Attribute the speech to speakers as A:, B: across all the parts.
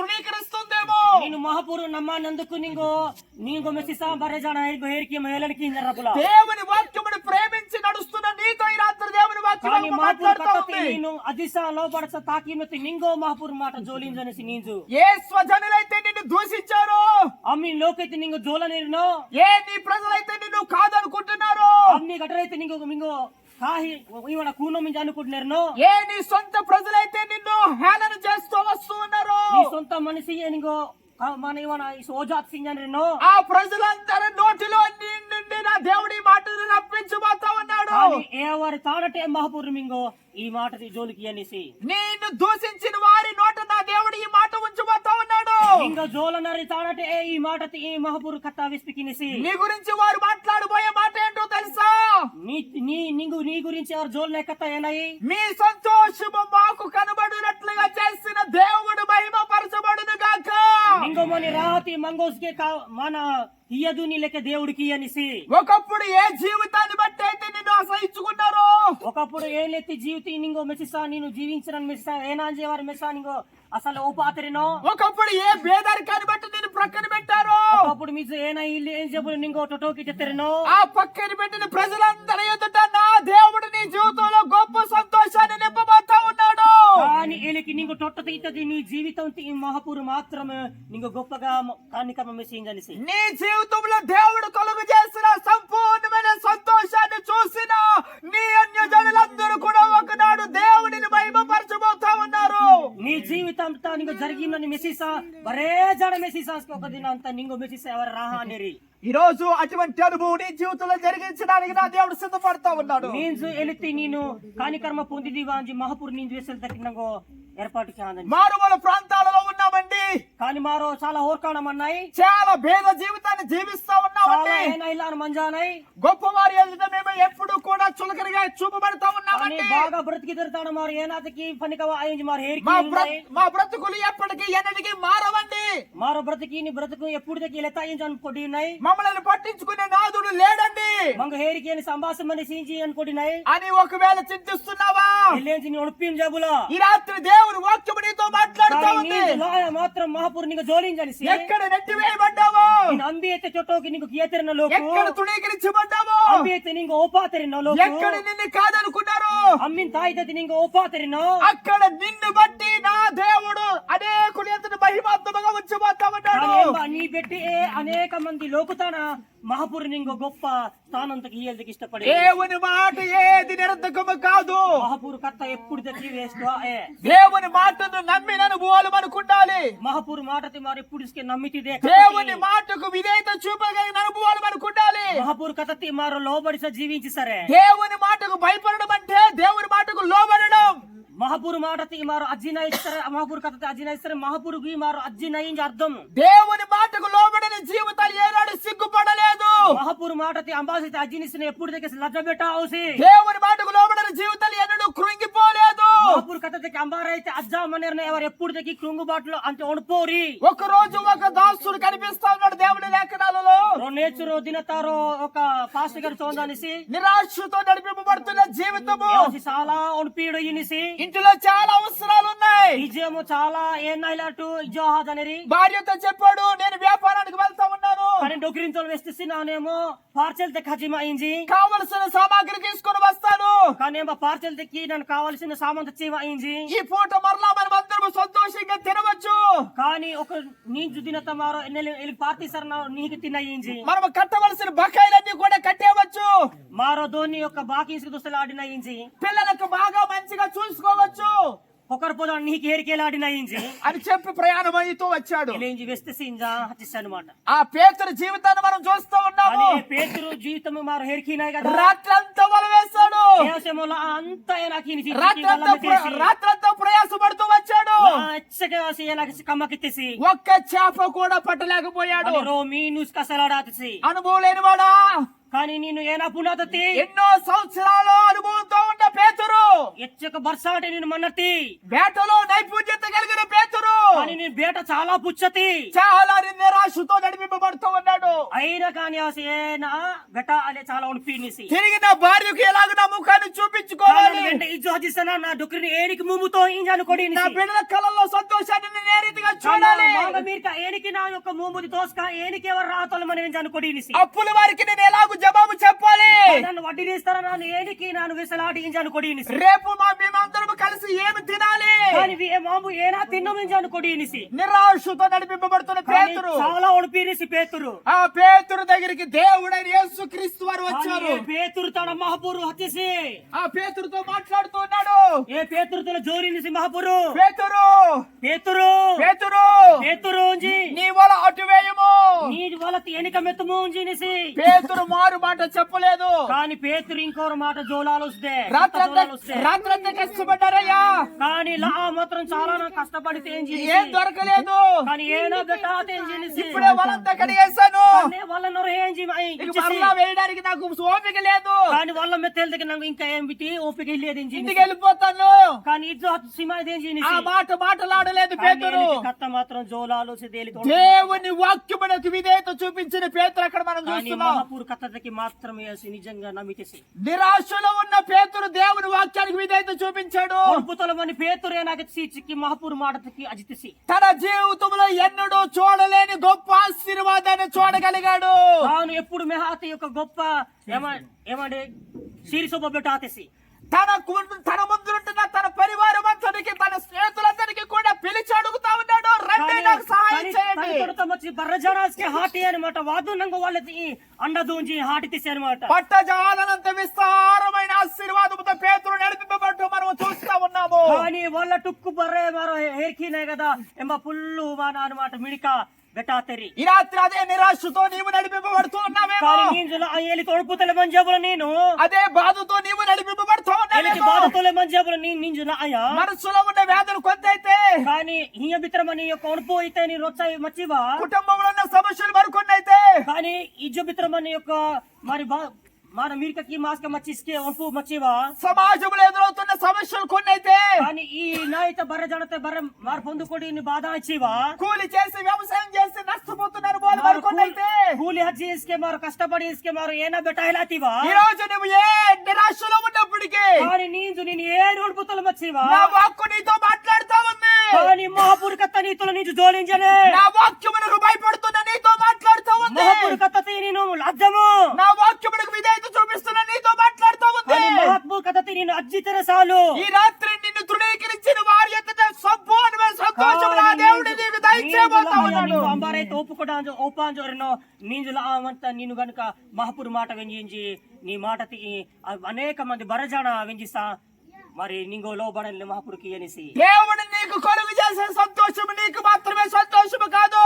A: తృణీకరిస్తుందేమో.
B: ನೀನು ಮಹಾಪುರು ನಮ್ಮ ನಂದಕ್ಕೂ నీకు మెస్సిసా బరేజాన హేరికి మేలనికి రబుల
A: దేవుని వాక్యమును ప్రేమించి నడుస్తున్న నీతో ఈ రాత్రి దేవుని వాక్యం మాట్లాడుతా ఉంది.
B: ನೀನು అదిసా లోబడస తాకి మెత్తి నింగో మహాపూర్ మాట జోలింజనేసి నీంజు
A: ఏ స్వజనులైతే నిన్ను దూషించారో,
B: అమ్మి లోకైతే నింగ జోలనేరునో,
A: ఏ నీ ప్రజలైతే నిన్ను కాదనుకుంటున్నారో,
B: అమ్మి గటరైతే మింగో కాహి ఇవన కూనో మింజ అనుకుంటున్నారనో,
A: ఏ నీ సొంత ప్రజలైతే నిన్ను హేళన చేస్తూ వస్తూ ఉన్నారో,
B: నీ సొంత మనిషి నింగో మన ఇవన సోజాత్ సింజనరేనో,
A: ఆ ప్రజలందరి నోటిలో నుండి నా దేవుడి మాటను రప్పించబోతా ఉన్నాడు.
B: ఎవరి తాడటే మహాపూర్ మింగో ఈ మాట జోలికి అనేసి
A: నిన్ను దూషించిన వారి నోట నా దేవుడు ఈ మాట ఉంచబోతా ఉన్నాడు.
B: ఇంకా జోలనరి తాడటే ఈ మాట ఈ మహాపూర్ కథ విస్పికినేసి
A: నీ గురించి వారు మాట్లాడబోయే మాట ఏంటో తెలుసా?
B: నీ గురించి ఎవరు జోలనే కథ ఏనాయి?
A: మీ సంతోషము మాకు కనబడినట్లుగా చేసిన దేవుడు మహిమ పరచబడును గాక.
B: ఇంకొమని రాతి మంగోస్కే మన ఇయ్యదు నీ లెక్క దేవుడికి అనేసి.
A: ఒకప్పుడు ఏ జీవితాన్ని బట్టి అయితే నిన్ను అసహించుకున్నారో,
B: ఒకప్పుడు ఏ లెత్తి జీవితం నింగో మెస్సిసా నేను జీవించిన మెస్సా ఏనాంజేవారి మెస్సా నింగో అసలు ఓపాతరినో,
A: ఒకప్పుడు ఏ భేదరికాన్ని బట్టి నేను ప్రక్కన పెట్టారో,
B: ఒకప్పుడు మీ ఏనా ఇల్లు ఏం చెప్పు నింగో టొటోకి తెరినో,
A: ఆ పక్కన పెట్టిన ప్రజలందరి ఎదుట నా దేవుడు నీ జీవితంలో గొప్ప సంతోషాన్ని నింపబోతా ఉన్నాడు.
B: కానీ వీళ్ళకి నీకు టొట్ట తీతది నీ జీవితం మహాపూర్ మాత్రమే నీకు గొప్పగా కానికమ్మ మెసేజ్ అనేసి.
A: నీ జీవితంలో దేవుడు కలుగు చేసిన సంపూర్ణమైన సంతోషాన్ని చూసిన నీ అన్య జనులందరూ కూడా ఒకనాడు దేవుడిని మహిమపరచబోతా ఉన్నారు.
B: నీ జీవితం నీకు జరిగిందని మెసేసా బరే జడ మెసేసా ఒక దిన అంతా నీకు మెసేసా ఎవరు రాహా అనేరి.
A: ఈ రోజు అటువంటి అనుభవం నీ జీవితంలో జరిగించడానికి నా దేవుడు సిద్ధపడతా ఉన్నాడు.
B: నేను ఎలితి నేను కానికర్మ పొందిదివా అని మహాపూర్ నేను చేసే తగ్గినగో ఏర్పాటు చేయాలని.
A: మారుమూల ప్రాంతాలలో ఉన్నామండి,
B: కానీ మారో చాలా ఓర్కాణమన్నాయి,
A: చాలా భేద జీవితాన్ని జీవిస్తా ఉన్నామండి,
B: మంజానాయి
A: గొప్ప వారి ఎదుట మేము ఎప్పుడు కూడా చులకనగా చూపబడతా ఉన్నామండి.
B: బాగా బ్రతికి తిరుగుతాడు మారు ఏనాటికి పనిక అయింది మారు హేరికి
A: మా బ్రతుకులు ఎప్పటికీ ఎన్నటికీ మారవండి.
B: మారో బ్రతికి నీ బ్రతుకు ఎప్పుడు లెత్తాయించి అనుకుంటున్నాయి.
A: మమ్మల్ని పట్టించుకునే నాదుడు లేడండి,
B: మంగ హేరికి అని సంభాషణ సీంచి అనుకుంటున్నాయి
A: అని ఒకవేళ చింతిస్తున్నావా?
B: ఒప్పిం జబులా
A: ఈ రాత్రి దేవుని వాక్యము నీతో మాట్లాడుతా ఉంది.
B: మాత్రం మహాపూర్ నీకు జోలించాలి.
A: ఎక్కడ నెట్టివేయబడ్డావో,
B: అంబి అయితే చోటోకి నీకు కీతరిన లోకు,
A: ఎక్కడ తుణీకరించబడ్డావో,
B: అంబి అయితే నీకు ఓపాతరిన లోకు,
A: ఎక్కడ నిన్ను కాదనుకున్నారో,
B: అమ్మిన తాయితే నీకు ఓపాతరిన
A: అక్కడ నిన్ను బట్టి నా దేవుడు అనేకుల ఎదుట మహిమాత్మకంగా ఉంచబోతా ఉన్నాడు.
B: నీ పెట్టి అనేక మంది లోకుతాన మహాపూర్ నీకు గొప్ప స్థానంతకి ఇయ్యేందుకు ఇష్టపడి
A: దేవుని మాట ఏది నిరర్ధకము కాదు.
B: మహాపూర్ కథ ఎప్పుడు తెచ్చి వేస్తూ
A: దేవుని మాటను నమ్మిన అనుభవాలు మనకుండాలి.
B: మహాపూర్ మాట మరి ఎప్పుడు నమ్మితే
A: దేవుని మాటకు విధేయత చూపగలిగిన అనుభవాలు మనకుండాలి.
B: మహాపూర్ కథ మారో లోబడిస జీవించి సరే
A: దేవుని మాటకు భయపడడం అంటే దేవుని మాటకు లోబడడం.
B: మహాపూర్ మాట మారు అజ్జినాయిస్తారు, మహాపూర్ కథ అజ్జినాయిస్తారు, మహాపూర్ మారు అజ్జినాయించి అర్థం.
A: దేవుని మాటకు లోబడిన జీవితాలు ఏనాడు సిగ్గుపడలేదు.
B: మహాపూర్ మాట అంబాసి అజ్జినిస్తున్న ఎప్పుడు దగ్గర లజ్జ పెట్ట అవసి.
A: దేవుని మాటకు లోబడిన జీవితాలు ఎన్నడూ కృంగిపోలేదు.
B: మహాపూర్ కథ అంబారైతే అజ్జామని ఎవరు ఎప్పుడు దగ్గర కృంగుబాటులో అంటే ఒడిపోరి.
A: ఒక రోజు ఒక దాసుడు కనిపిస్తా ఉన్నాడు దేవుని లేఖనాలలో.
B: నేచురో దినతారో ఒక పాస్టర్ గారు చూడాలనేసి
A: నిరాశతో నడిపింపబడుతున్న జీవితము
B: చాలా ఒడిపీడు ఇనిసి.
A: ఇంటిలో చాలా అవసరాలు ఉన్నాయి.
B: విజయము చాలా ఏనాయిలాటు జోహాద్ అనేది
A: భార్యతో చెప్పాడు, నేను వ్యాపారానికి వెళ్తా ఉన్నాను,
B: కానీ డొక్కిరింతో వేస్తే నానేమో పార్సెల్ తెచ్చి అయింది,
A: కావలసిన సామాగ్రి తీసుకొని వస్తాను,
B: కానీ పార్సెల్ తెచ్చి నన్ను కావాల్సిన సామాన్ తెచ్చి అయింది.
A: ఈ పూట మరలా మనం అందరం సంతోషంగా తినవచ్చు,
B: కానీ ఒక నీకు తిన మారో పార్టీ సార్ నీకు తినయింది.
A: మనం కట్టవలసిన బకాయిలన్నీ కూడా కట్టేవచ్చు,
B: మారో ధోని యొక్క బాకీ దుస్తులు ఆడినయింది,
A: పిల్లలకు బాగా మంచిగా చూసుకోవచ్చు,
B: ఒకరు పోదా నీకు ఏరికేలాడినయింది
A: అని చెప్పి ప్రయాణం అయితూ వచ్చాడు.
B: వేస్తే అనమాట.
A: ఆ పేతురు జీవితాన్ని మనం చూస్తూ ఉన్నాము.
B: పేతురు జీవితం మారు హెరికినాయి కదా,
A: రాత్రంతా వల వేశాడు, రాత్రంతా ప్రయాసపడుతూ వచ్చాడు,
B: కమ్మకిత్తేసి
A: ఒక్క చేప కూడా పట్టలేకపోయాడు. అనుభవం లేనివాడా,
B: కానీ నేను ఏనా పునాదతి
A: ఎన్నో సంవత్సరాలు అనుభవంతో ఉన్న పేతురు,
B: ఎచ్చక బర్సాటి నేను మన్నతి
A: వేటలో నైపుణ్యత కలిగిన పేతురు,
B: కానీ నేను బేట చాలా పుచ్చతి,
A: చాలా నిరాశతో నడిపింపబడుతూ ఉన్నాడు.
B: అయినా కానీ ఏనా బెట అనే చాలా ఉడిపిసి
A: తిరిగి నా భార్యకు ఎలాగ నా ముఖాన్ని చూపించుకోవాలి,
B: నా డొక్కరిని ఏడికి ముమ్ముతో ఇంజాను కొడి
A: నా బిడ్డల కళల్లో సంతోషాన్ని నేను ఏ రీతిగా చూడాలి.
B: మీరు ఏనికి నా యొక్క మూముది దోస్క ఏనికి ఎవరు రాతలు మనం ఏం అనుకోడినిసి
A: అప్పుల వారికి నేను ఎలాగూ జవాబు చెప్పాలి?
B: నన్ను వడ్డీ తీస్తారా నన్ను ఏనికి నాను విసలాడి ఏం అనుకోడినిసి
A: రేపు మేమందరం కలిసి ఏమి తినాలి?
B: కానీ మాము ఏనా తిన్నమని అనుకోడినిసి
A: నిరాశతో నడిపింపబడుతున్న పేతురు,
B: చాలా ఒడిపినిసి పేతురు,
A: ఆ పేతురు దగ్గరికి దేవుడైన యేసుక్రీస్తు వారు వచ్చారు.
B: పేతురు తన మహాపురు హత్యసి
A: ఆ పేతురుతో మాట్లాడుతున్నాడు.
B: ఏ పేతురుతో జోరినిసి మహాపురు
A: పేతురు
B: పేతురు
A: పేతురు
B: పేతురు
A: నీ వల అటు వేయము,
B: నీ వల ఎనిక మెత్తము ఉంజినిసి
A: పేతురు మారు మాట చెప్పలేదు.
B: కానీ పేతురు ఇంకోరు మాట జోలాలు వస్తే
A: రాత్రంతా కష్టపడ్డారయ్యా,
B: కానీ లా మాత్రం చాలా కష్టపడితే
A: ఏం దొరకలేదు.
B: కానీ ఏనా బెటాతే
A: ఇప్పుడే వాళ్ళంతా కడిగేశాను,
B: వాళ్ళను
A: మరలా వేయడానికి నాకు ఓపిక లేదు.
B: కానీ వాళ్ళ మెత్తల దగ్గర నాకు ఇంకా ఏం ఓపిక లేదు,
A: ఇంటికి వెళ్ళిపోతాను.
B: కానీ ఇది
A: ఆ మాట మాట్లాడలేదు పేతురు.
B: కథ మాత్రం జోలాలు
A: దేవుని వాక్యమునకు విధేయత చూపించిన పేతురు అక్కడ మనం చూస్తున్నాం.
B: మహాపూర్ కథకి మాత్రమే నిజంగా నమ్మితేసి
A: నిరాశలో ఉన్న పేతురు దేవుని వాక్యానికి విధేయత చూపించాడు.
B: అద్భుతమైన పేతురే నాకు చిక్కి మహాపూర్ మాటకి అజితసి
A: తన జీవితంలో ఎన్నడూ చూడలేని గొప్ప ఆశీర్వాదాన్ని చూడగలిగాడు.
B: తాను ఎప్పుడు మెహాతి యొక్క గొప్ప ఏమంటే సిరిసొబ్బ బెటాతేసి
A: తన ముందుంటున్న తన పరివారం అంతటికి తన స్నేహితులందరికీ కూడా పిలిచి అడుగుతా ఉన్నాడు, రండి నాకు సహాయం చేయండి.
B: బర్రజనాస్కి హాటి అనమాట వాదునంగా వాళ్ళకి అండదూంచి హాటి తీసి అనమాట
A: పట్టజాలనంత విస్తారమైన ఆశీర్వాదంతో పేతురు నడిపింపబట్టు మనం చూస్తా ఉన్నాము.
B: కానీ వాళ్ళ టుక్కు బర్రే మరో హేర్కినే కదా ఏమో పుల్లు వాన అనమాట మిడిక బెటాతరి
A: ఈ రాత్రి అదే నిరాశతో నీవు నడిపింపబడుతూ ఉన్నావేమో.
B: తొడుపుతల మంజాబులు నేను
A: అదే బాధతో నీవు నడిపింపబడుతూ ఉన్నావేమో.
B: బాధతోలే మంజాబులు నింజుల అయ్యా
A: మనసులో ఉన్న వ్యాధులు కొంత అయితే,
B: కానీ హియ బిత్రమని యొక్క ఒడుపు అయితే నీ రొచ్చాయి మచ్చివా.
A: కుటుంబంలో ఉన్న సమస్యలు మరికొన్ని అయితే,
B: కానీ ఇజ్జ బిత్రమని యొక్క మరి మన మీరికకి మాస్క మచ్చిస్కే ఒడుపు మచ్చివా.
A: సమాజంలో ఎదురవుతున్న సమస్యలు కొన్ని అయితే,
B: కానీ ఈ నాయత బర్ర జనత బర్ర మారు పొందుకొని బాధ ఇచ్చివా.
A: కూలి చేసి వ్యవసాయం చేసి నష్టపోతున్నారు మరికొన్ని అయితే,
B: కూలి హజ్జి ఇసుకే మారు కష్టపడి ఇసుకే మారు ఏనా బెటాయిలాతివా.
A: ఈ రోజు నువ్వు ఏ నిరాశలో ఉన్నప్పటికీ
B: కానీ నేను ఏ ఒడుపుతలు మచ్చివా.
A: నా వాక్కు నీతో మాట్లాడుతా ఉంది.
B: కానీ మహాపూర్ కథ నీతులు నీకు జోలించలే.
A: నా వాక్యమునకు భయపడుతున్న నీతో మాట్లాడుతా ఉంది.
B: మహాపూర్ కథ నేను అర్థము
A: నా వాక్యమునకు విధేయత చూపిస్తున్న నీతో మాట్లాడుతా ఉంది.
B: మహాపూర్ కథ నేను అజ్జితర సాలు.
A: ఈ రాత్రి నిన్ను తృణీకరించిన వారి ఎదుట సంపూర్ణమైన సంతోషం నా దేవుడు నీకు దయచేయబోతా ఉన్నాడు.
B: అంబారైతే ఒప్పుకోవడానికి ఓపాంజోరినో నీంజుల ఆమంతా నేను గనుక మహాపూర్ మాట వెంజించి నీ మాట అనేక మంది బరజాన వెంజిస్తా మరి నీగో లోబడని మహాపురికి అనేసి
A: దేవుడు నీకు కొలుగు చేసే సంతోషం నీకు మాత్రమే సంతోషము కాదు.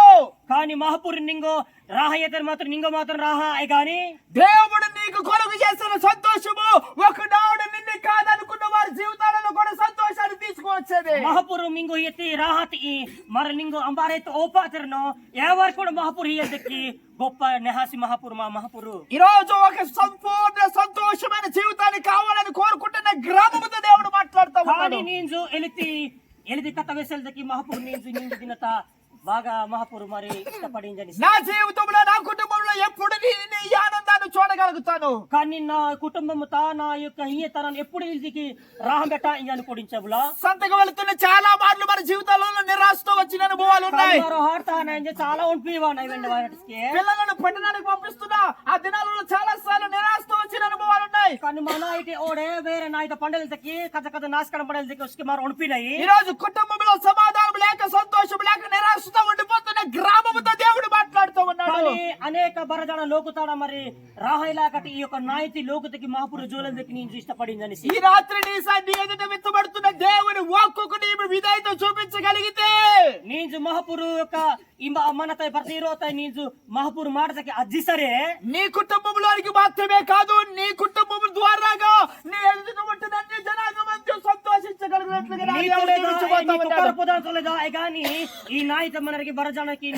B: కానీ మహాపురి నింగో రాహయ్య మాత్రం నింగో మాత్రం రాహా గాని
A: దేవుడు నీకు కొలుగు చేసిన సంతోషము ఒకనాడు నిన్ను కాదనుకున్న వారి జీవితాలలో కూడా సంతోషాన్ని తీసుకువచ్చేది.
B: మహాపురు మింగో ఎత్తి రాహతి మరి నింగో అంబారైతే ఓపాతరనో ఎవరు కూడా మహాపురి ఎద్దకి గొప్ప నెహాసి మహాపురు మా మహాపురు
A: ఈ రోజు ఒక సంపూర్ణ సంతోషమైన జీవితాన్ని కావాలని కోరుకుంటున్న గ్రామముతో దేవుడు మాట్లాడుతా ఉన్నాడు.
B: నీంజు ఎలితి కథ వేసలకి మహాపురు నీంజు తినత బాగా మహాపురు మరి ఇష్టపడిందని
A: నా జీవితంలో నా కుటుంబంలో ఎప్పుడు ఈ ఆనందాన్ని చూడగలుగుతాను.
B: కానీ నా కుటుంబముతో నా యొక్క హియతనాన్ని ఎప్పుడు ఇంటికి రాహం బెట్ట అని పొడించబులా
A: సంతకు వెళుతున్న చాలా మార్లు మన జీవితాలలో నిరాశతో వచ్చిన అనుభవాలు ఉన్నాయి.
B: చాలా ఉండివా
A: పిల్లలను పట్టణానికి పంపిస్తున్నా ఆ దినాలలో చాలా సార్లు నిరాశతో వచ్చిన అనుభవాలు ఉన్నాయి.
B: కానీ మన అయితే ఓడే వేరే నా అయితే పండుగలకి కథ కథ నాశకరం పండుగలకి మరి ఉండిపోయినాయి.
A: ఈ రోజు కుటుంబంలో సమాధానం లేక సంతోషం లేక నిరాశతో ఉండిపోతున్న గ్రామముతో దేవుడు మాట్లాడుతూ ఉన్నాడు.
B: అనేక బరజాన లోకుతాడ మరి రాహైలాకటి ఈ యొక్క నాయతి లోకుతకి మహాపురు జోలందకి నేను ఇష్టపడిందని
A: ఈ రాత్రి నీ ఎదుట విత్తబడుతున్న దేవుని వాక్కుకు నీవు విధేయత చూపించగలిగితే
B: నీజు మహాపురు యొక్క మనతో ప్రతిరోజు నీజు మహాపురు మాటకి అజ్జి సరే
A: నీ కుటుంబంలోనికి మాత్రమే కాదు నీ కుటుంబం ద్వారాగా నీ ఎదుట ఉంటున్న అన్ని జనాంగం సంతోషించగలిగినట్లుగా
B: కానీ ఈ నాయక మనకి బరజానకి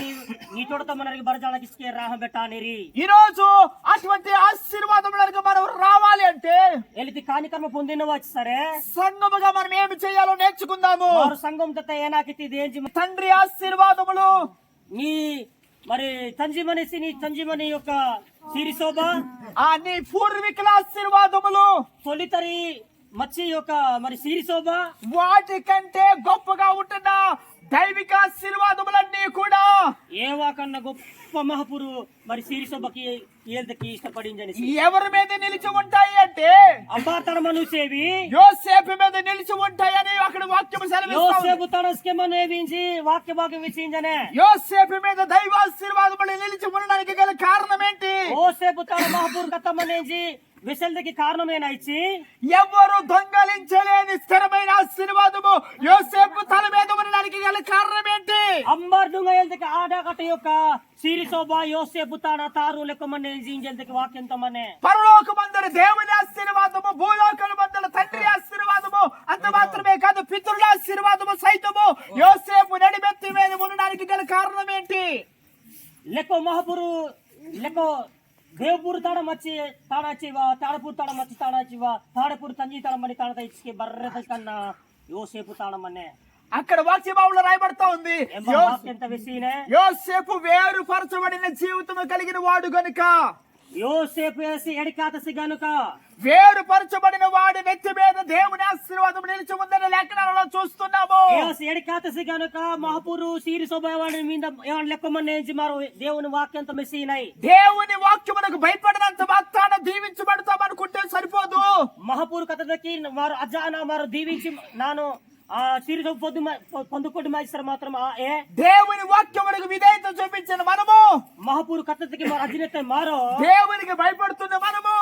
B: నీ తోడతో మనకి బరజానకి రాహ బెట్టానిరి.
A: ఈ రోజు అటువంటి ఆశీర్వాదం మనం రావాలి అంటే
B: ఎలితి కానికర్మ పొందినవచ్చు సరే
A: సంఘముగా మనం ఏమి చేయాలో నేర్చుకుందాము.
B: సంఘంతో ఏనాకి
A: తండ్రి ఆశీర్వాదములు
B: నీ మరి తంజిమని యొక్క సిరిశోభ
A: నీ పూర్వీకుల ఆశీర్వాదములు
B: తొలితరి మచ్చి యొక్క మరి సిరిశోభ
A: వాటి కంటే గొప్పగా ఉంటున్న దైవిక ఆశీర్వాదములన్నీ కూడా
B: ఏవా కన్నా గొప్ప మహాపురు మరి సిరిసొబ్బకి ఏల్దకి ఇష్టపడిందని
A: ఎవరి మీద నిలిచి ఉంటాయి అంటే
B: అంబార్తన మనుసేవి
A: యోసేపు మీద నిలిచి ఉంటాయని అక్కడ వాక్యం సెలవిస్తుంది.
B: యోసేపు తనస్కే మనేవించి వాక్య భాగం విసింజనే
A: యోసేపు మీద దైవాశీర్వాదములు నిలిచి ఉండడానికి గల కారణం ఏంటి?
B: యోసేపు తన మహాపురు కత్తమనేసి విసల్దకి కారణమేనాయిచి
A: ఎవరు దొంగలించలేని స్థిరమైన ఆశీర్వాదము యోసేపు తల మీద ఉండడానికి గల కారణం ఏంటి?
B: అంబార్ దుంగ ఏల్దకి ఆడకట యొక్క సిరిసొబ్బ యోసేపు తన తారు లెక్కమనేసి ఇంజల్దకి వాక్యంతో మనే
A: పరలోకమందరి దేవుని ఆశీర్వాదము, భూలోకమందరి తండ్రి ఆశీర్వాదము, అంత మాత్రమే కాదు పితరుల ఆశీర్వాదము సైతము యోసేపు నడిమెత్తి మీద ఉండడానికి గల కారణం ఏంటి?
B: లెక్కో మహాపురు లెక్కో ದೇವಪುರ ತಾಡ ಮಚ್ಚಿ ತಾಡ ಹಚ್ಚಿವ ತಾಡಪುರ ತಾಡ ಮಚ್ಚಿ ತಾಡ ಹಚ್ಚಿವ ತಾಡಪುರ ತಂಜಿ ತಾಡ ಮನಿ ತಾಡ ಇಚ್ಚಿಗೆ ಬರ್ರೆ ಕನ್ನ యోసేపు తాడ మన్నే
A: అక్కడ వాక్యభావంలో రాయబడతా ఉంది
B: ఎంత విసీనే
A: యోసేపు వేరుపరచబడిన జీవితం కలిగిన వాడు గనుక,
B: యోసేపు వేసి ఎడికాతసి గనుక
A: వేరుపరచబడిన వాడి నెత్తి మీద దేవుని ఆశీర్వాదం నిలిచి ఉందని లేఖనాలలో చూస్తున్నాము.
B: ఎడికాతసి గనుక మహాపురు సిరిసొబ్బవాడి మీద ఏమన్నా లెక్కమనేసి మారు దేవుని వాక్యంతో మెస్సినై
A: దేవుని వాక్యమునకు భయపడినంత మాత్రాన దీవించబడతాం అనుకుంటే సరిపోదు.
B: మహాపురు కథకి వారు అజానా వారు దీవించి నాను ఆ సిరిసొబ్బ పొందుకోటి మాయిస్తారు మాత్రం ఏ
A: దేవుని వాక్యమునకు విధేయత చూపించిన మనము,
B: మహాపురు కథకి మారు అజినతే మారో
A: దేవునికి భయపడుతున్న మనము,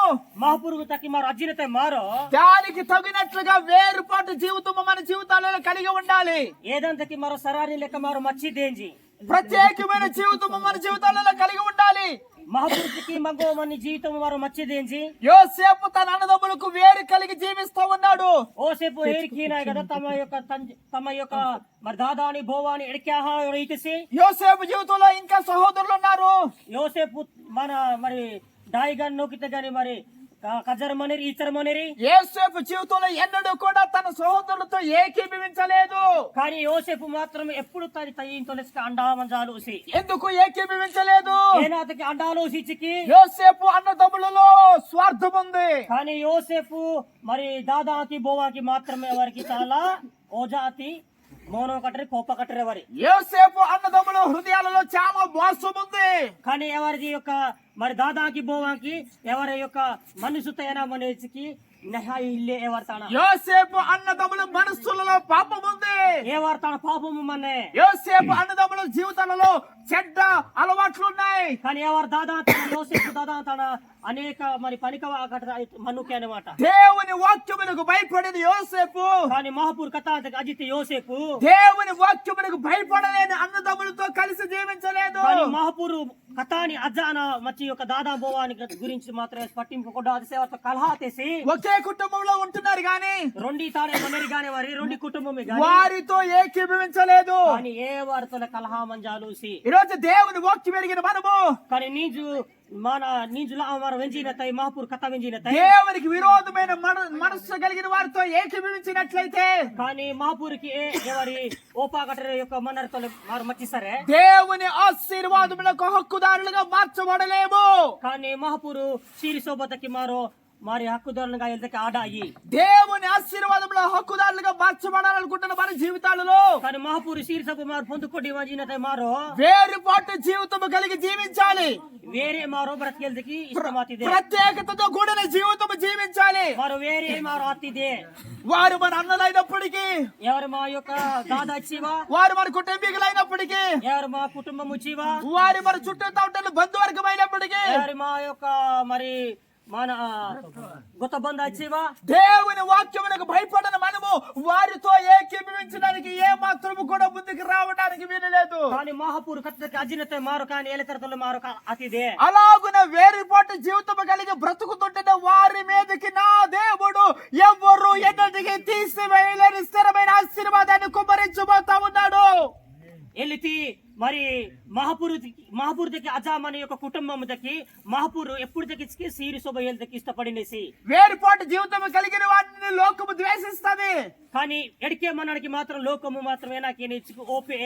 B: మహాపురు తకి మారు అజినతే మారో
A: దానికి తగినట్లుగా వేరుపాటు జీవితం మన జీవితాలలో కలిగి ఉండాలి.
B: ఏదంతకి మరో సరారి లెక్క మారు మచ్చి దేంజి
A: ప్రత్యేకమైన జీవితం మన జీవితాలలో కలిగి ఉండాలి.
B: మహాపురుషుకి మగో మన జీవితం వారు మచ్చిదేంచి
A: యోసేపు తన అన్నదమ్ములకు వేరు కలిగి జీవిస్తా ఉన్నాడు.
B: ఓసేపు ఏరికినాయి కదా తమ యొక్క మరి దాదాని భోవాని ఎడికాహ రైతసి
A: యోసేపు జీవితంలో ఇంకా సహోదరులు ఉన్నారు.
B: యోసేపు మన మరి డాయిగాని నోకితే గాని మరి కజరమనేరి ఈచరమనేరి
A: యోసేపు జీవితంలో ఎన్నడూ కూడా తన సహోదరులతో ఏకీభవించలేదు.
B: కానీ యోసేపు మాత్రం ఎప్పుడు తన అండామంజాలు
A: ఎందుకు ఏకీభవించలేదు?
B: ఏనాతకి అండాలు చిక్కి
A: యోసేపు అన్నదమ్ములలో స్వార్థం ఉంది.
B: కానీ యోసేపు మరి దాదాకి బోవాకి మాత్రమే వారికి చాలా ఓజాతి మోనో కట్టరి కోప కట్టరి ఎవరి
A: యోసేపు అన్నదమ్ముల హృదయాలలో చాలా మోసం ఉంది.
B: కానీ ఎవరిది యొక్క మరి దాదాకి బోవాకి ఎవరి యొక్క మనసు తయనమనేసికి ఇల్లే ఎవరితాన
A: యోసేపు అన్నదమ్ముల మనస్సులలో పాపం ఉంది.
B: ఎవరితాన పాపము మనే
A: యోసేపు అన్నదమ్ముల జీవితాలలో చెడ్డ అలవాట్లు ఉన్నాయి.
B: కానీ ఎవరు దాదా యోసేపు దాదా తన అనేక మరి పనిక మనుకి అనమాట
A: దేవుని వాక్యములకు భయపడిన యోసేపు,
B: కానీ మహాపూర్ కథ అజిత్ యోసేపు
A: దేవుని వాక్యములకు భయపడలేని అన్నదమ్ములతో కలిసి జీవించలేదు.
B: మహాపూరు కథాని అజాన మచ్చి యొక్క దాదా బోవాని గురించి మాత్రమే పట్టింపుకుండా సేవతో కలహాతేసి
A: ఒకే కుటుంబంలో ఉంటున్నారు గాని
B: రెండు తాడే మనేరి గాని వారి రెండు కుటుంబమే
A: వారితో ఏకీభవించలేదు.
B: కానీ ఏ వారితో కలహా మంజాలు
A: ఈరోజు దేవుని వాక్యం ఎరిగిన మనము
B: కానీ నీజులా వెంచినతాయి మహాపూర్ కథ వెంచినతాయి
A: దేవునికి విరోధమైన మనస్సు కలిగిన వారితో ఏకీభవించినట్లయితే,
B: కానీ మహాపూర్కి ఎవరి ఓపాకట యొక్క మనరితో వారు మచ్చిస్తారే
A: దేవుని ఆశీర్వాదములకు హక్కుదారులుగా మార్చబడలేము.
B: కానీ మహాపూరు సిరిసొబ్బతకి మరి హక్కుదారులుగా వెళ్తే ఆడాయి
A: దేవుని ఆశీర్వాదంలో హక్కుదారులుగా మార్చబడాలనుకుంటున్న మన జీవితాలలో,
B: కానీ మహాపూరు సిరిసొబ్బ మారు పొందుకోటి వంచినతాయి మారో
A: వేరుపాటు జీవితం కలిగి జీవించాలి.
B: వేరే మారో బ్రతికెళ్తకి ఇష్టమాతిదే
A: ప్రత్యేకతతో కూడిన జీవితం జీవించాలి.
B: వారు వేరే మారో అతిదే
A: వారు మన అన్నలైనప్పటికీ,
B: ఎవరు మా యొక్క దాదా ఇచ్చివా,
A: వారు మన కుటుంబీకులైనప్పటికీ,
B: ఎవరు మా కుటుంబం ఇచ్చివా,
A: వారి మన చుట్టూ ఉంటున్న బంధువర్గమైనప్పటికీ,
B: ఎవరు మా యొక్క మరి మన గొప్ప బంధు వచ్చివా,
A: దేవుని వాక్యమునకు భయపడని మనము వారితో ఏకీభవించడానికి ఏ మాత్రము కూడా ముందుకు రావడానికి వీలు లేదు.
B: కానీ మహాపూర్ కథకి అజినత మారు కానీ ఏలతరతలు మారు అతిదే
A: అలాగున వేరుపాటు జీవితం కలిగి బ్రతుకుతుంటే వారి మీదకి నా దేవుడు ఎవరు ఎన్నటికీ తీసివేయలేని స్థిరమైన ఆశీర్వాదాన్ని కుమ్మరించబోతా ఉన్నాడు.
B: ఎలితి మరి మహాపూర్ దగ్గర అజామని యొక్క కుటుంబం దగ్గర మహాపూర్ ఎప్పుడు దగ్గర సిరిసొబ్బ దగ్గర ఇష్టపడినేసి
A: వేరుపాటు జీవితం కలిగిన వాటిని లోకము ద్వేషిస్తుంది.
B: కానీ ఎడికే మనకి మాత్రం లోకము మాత్రమే నాకు ఓపే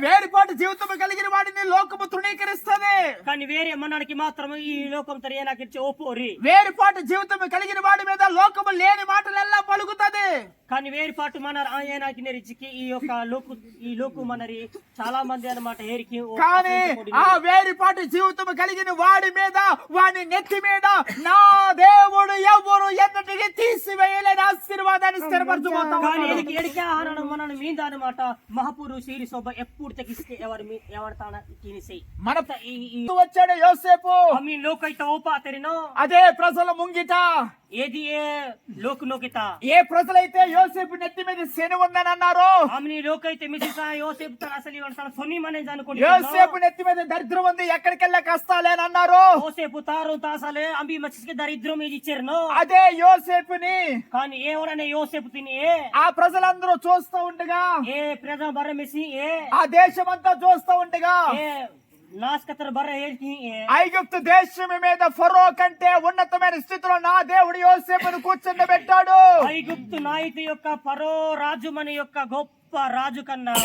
A: వేరుపాటు జీవితం కలిగిన వాటిని లోకము తృణీకరిస్తుంది.
B: కానీ వేరే మనకి మాత్రం ఈ లోకం తరే నాకు ఓపోరి
A: వేరుపాటు జీవితం కలిగిన వాడి మీద లోకము లేని మాటలెల్లా పలుకుతుంది.
B: కానీ వేరుపాటు మన ఆయనకి నెరిచికి ఈ లోకు మనరి చాలా మంది మాట ఏరికి
A: కానీ ఆ వేరుపాటు జీవితం కలిగిన వాడి మీద వాని నెత్తి మీద నా దేవుడు ఎవరు ఎన్నటికి తీసివేయలేని ఆశీర్వాదాన్ని స్థిరపరచబోతాం.
B: కానీ ఎడికి ఆహారం మనల్ని మీద అనమాట మహాపురు సీరి సొబ్బ ఎప్పుడు తెగిస్తే ఎవరు తాన తినేసి
A: మన వచ్చాడు యోసేపు
B: అమ్మి లోకైతే ఓపా తెరినో
A: అదే ప్రజల ముంగిట
B: ఏది ఏ లోకు నోకిత
A: ఏ ప్రజలైతే యోసేపు నెత్తి మీద శని ఉందని అన్నారో
B: ఆమె లోకైతే మిసిసా యోసేపు తన అసలు ఇవ్వడం సొన్ని మనే అనుకోండి
A: యోసేపు నెత్తి మీద దరిద్రం ఉంది ఎక్కడికెళ్ళే కష్టాలే అని అన్నారు.
B: యోసేపు తారు తాసాలే అంబి మచ్చికి దరిద్రం మీద ఇచ్చారు.
A: అదే యోసేపుని
B: కానీ ఏమననే యోసేపు తిని
A: ఆ ప్రజలందరూ చూస్తూ ఉండగా
B: ఏ ప్రజ బర్ర మెసి
A: ఆ దేశం అంతా చూస్తూ ఉండగా
B: ఏ నాస్కతర బర్ర ఏల్కి
A: ఐగుప్తు దేశం మీద ఫరో కంటే ఉన్నతమైన స్థితిలో నా దేవుడు యోసేపును కూర్చుండబెట్టాడు.
B: ఐగుప్తు నాయకు యొక్క ఫరో రాజు మన యొక్క గొప్ప రాజు కన్నా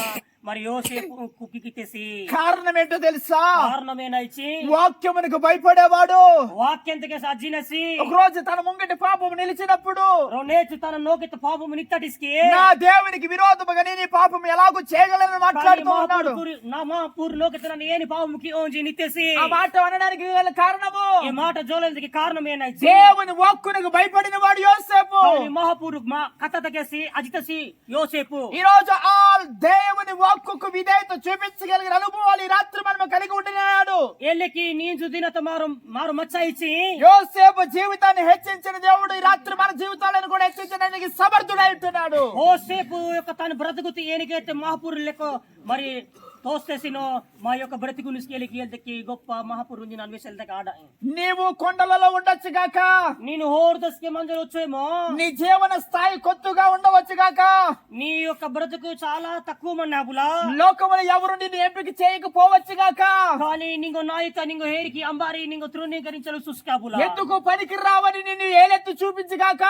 B: మరి యోసేపు కుక్కికితేసి
A: కారణం ఏంటో తెలుసా?
B: కారణమేనైచి
A: వాక్యమునకు భయపడేవాడు.
B: వాక్యంతకే సజ్జినసి
A: ఒక రోజు తన ముంగటి పాపం నిలిచినప్పుడు
B: రోనేచు తన నోకిత పాపము నిత్తటిస్కి
A: నా దేవునికి విరోధముగా నేను ఈ పాపం ఎలాగూ చేయగలను మాట్లాడుతూ ఉన్నాడు.
B: నా మహాపూర్ లోకిత నన్ను ఏని పాపముకి ఓంజి నిత్తేసి
A: ఆ మాట అనడానికి గల కారణము
B: ఈ మాట జోలేందుకి కారణమేనైచి
A: దేవుని వాక్కునకు భయపడిన వాడు యోసేపు.
B: మహాపూర్ మా కథ తగేసి అజితసి యోసేపు
A: ఈ రోజు ఆ దేవుని వాక్కుకు విధేయత చూపించగలిగిన అనుభవాలు ఈ రాత్రి మనం కలిగి ఉంటున్నాడు.
B: ఏళ్ళకి నేను దినత మారు మచ్చ ఇచ్చి
A: యోసేపు జీవితాన్ని హెచ్చించిన దేవుడు ఈ రాత్రి మన జీవితాలను కూడా హెచ్చించడానికి సమర్థుడై ఉంటున్నాడు.
B: యోసేపు యొక్క తన బ్రతుకుతూ ఏనికైతే మహాపూర్ లెక్క మరి తోస్తేసినో మా యొక్క బ్రతుకు నిస్కెలికి గొప్ప మహాపురు అన్వేషణ ఆడ
A: నీవు కొండలలో ఉండొచ్చు గాక,
B: నేను హోర్దస్కి మంజలు వచ్చేమో
A: నీ జీవన స్థాయి కొత్తగా ఉండవచ్చు గాక,
B: నీ యొక్క బ్రతుకు చాలా తక్కువ మన్నాబులా
A: లోకములు ఎవరు నిన్ను ఎంపిక చేయకపోవచ్చు గాక,
B: కానీ నింగో నాయక నింగో హేరికి అంబారి నింగో తృణీకరించలు చూసుకోబులా
A: ఎందుకు పనికి రావని నిన్ను ఏలెత్తు చూపించగాక,